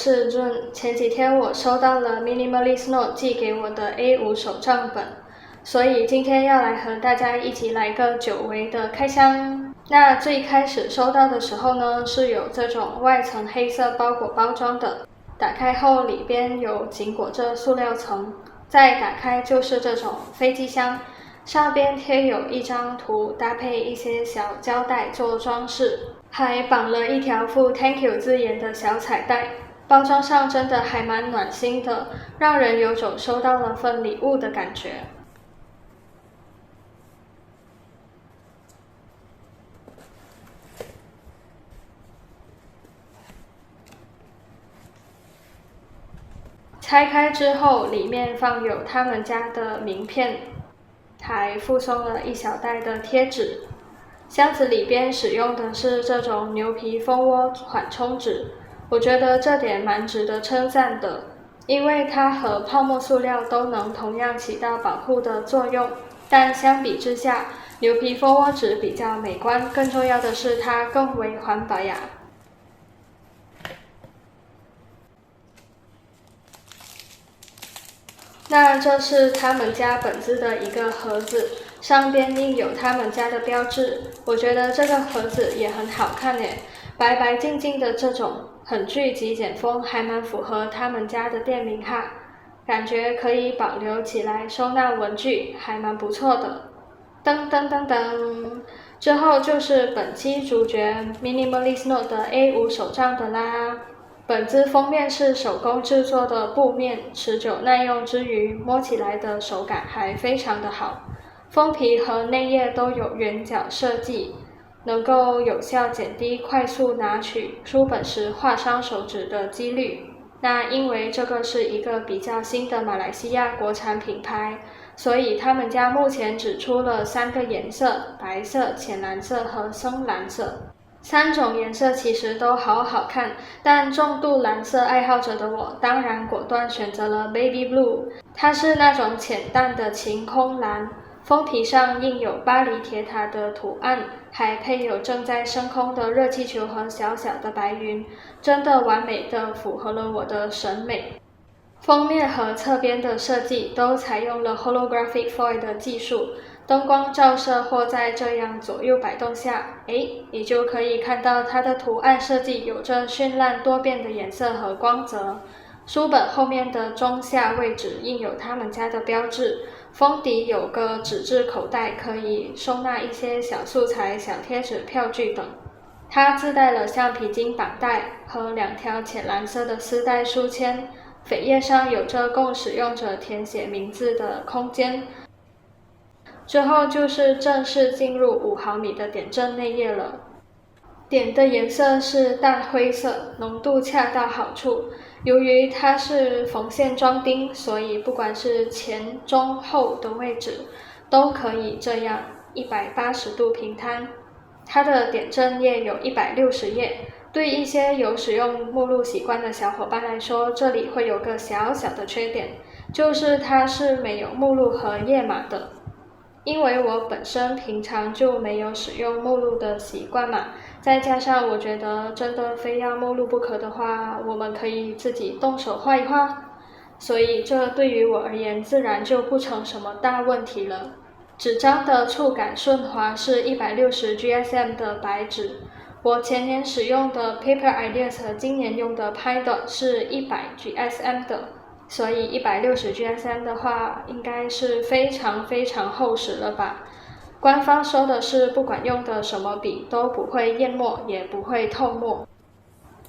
是润。前几天我收到了 Minimalist Note 寄给我的 A5 手账本，所以今天要来和大家一起来个久违的开箱。那最开始收到的时候呢，是有这种外层黑色包裹包装的，打开后里边有紧裹着塑料层，再打开就是这种飞机箱，上边贴有一张图，搭配一些小胶带做装饰，还绑了一条附 Thank you 字眼的小彩带。包装上真的还蛮暖心的，让人有种收到了份礼物的感觉。拆开之后，里面放有他们家的名片，还附送了一小袋的贴纸。箱子里边使用的是这种牛皮蜂窝缓冲纸，我觉得这点蛮值得称赞的，因为它和泡沫塑料都能同样起到保护的作用，但相比之下，牛皮蜂窝纸比较美观，更重要的是它更为环保呀。那这是他们家本子的一个盒子，上边印有他们家的标志。我觉得这个盒子也很好看耶，白白净净的这种，很具极简风，还蛮符合他们家的店名哈。感觉可以保留起来收纳文具，还蛮不错的。噔噔噔噔，之后就是本期主角 Minimalist Note 的 A5 手账本啦。本子封面是手工制作的布面，持久耐用之余，摸起来的手感还非常的好。封皮和内页都有圆角设计，能够有效减低快速拿取书本时划伤手指的几率。那因为这个是一个比较新的马来西亚国产品牌，所以他们家目前只出了3个颜色，白色、浅蓝色和深蓝色。3种颜色其实都好好看，但重度蓝色爱好者的我当然果断选择了 Baby Blue， 它是那种浅淡的晴空蓝，封皮上印有巴黎铁塔的图案，还配有正在升空的热气球和小小的白云，真的完美的符合了我的审美。封面和侧边的设计都采用了 Holographic Foil 的技术，灯光照射或在这样左右摆动下，你就可以看到它的图案设计有着绚烂多变的颜色和光泽。书本后面的中下位置印有他们家的标志，封底有个纸质口袋，可以收纳一些小素材、小贴纸、票据等。它自带了橡皮筋绑带和2条浅蓝色的丝带书签，扉页上有着供使用者填写名字的空间。之后就是正式进入5毫米的点阵内页了。点的颜色是淡灰色，浓度恰到好处。由于它是缝线装订，所以不管是前、中、后的位置，都可以这样180度平摊。它的点阵页有160页，对一些有使用目录习惯的小伙伴来说，这里会有个小小的缺点，就是它是没有目录和页码的。因为我本身平常就没有使用目录的习惯嘛，再加上我觉得真的非要目录不可的话，我们可以自己动手画一画，所以这对于我而言自然就不成什么大问题了。纸张的触感顺滑，是160 GSM 的白纸。我前年使用的 Paper Ideas 和今年用的 PineDot 是100 GSM 的，所以160 GSM 的话，应该是非常非常厚实了吧。官方说的是不管用的什么笔都不会淹没，也不会透墨。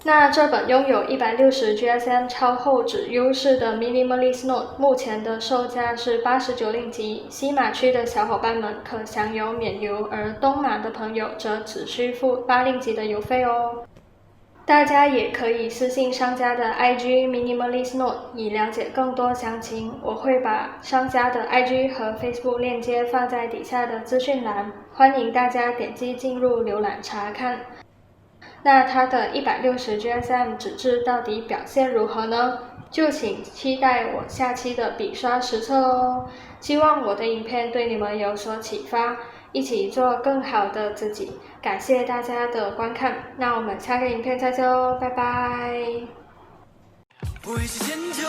那这本拥有160 GSM 超厚纸优势的 Minimalist Note 目前的售价是89令吉，西马区的小伙伴们可享有免邮，而东马的朋友则只需付8令吉的邮费哦。大家也可以私信商家的 IG Minimalist Note 以了解更多详情，我会把商家的 IG 和 Facebook 链接放在底下的资讯栏，欢迎大家点击进入浏览查看。那它的160 GSM 纸质到底表现如何呢？就请期待我下期的笔刷实测哦。希望我的影片对你们有所启发，一起做更好的自己。感谢大家的观看，那我们下个影片再见哦，拜拜。我也是坚强。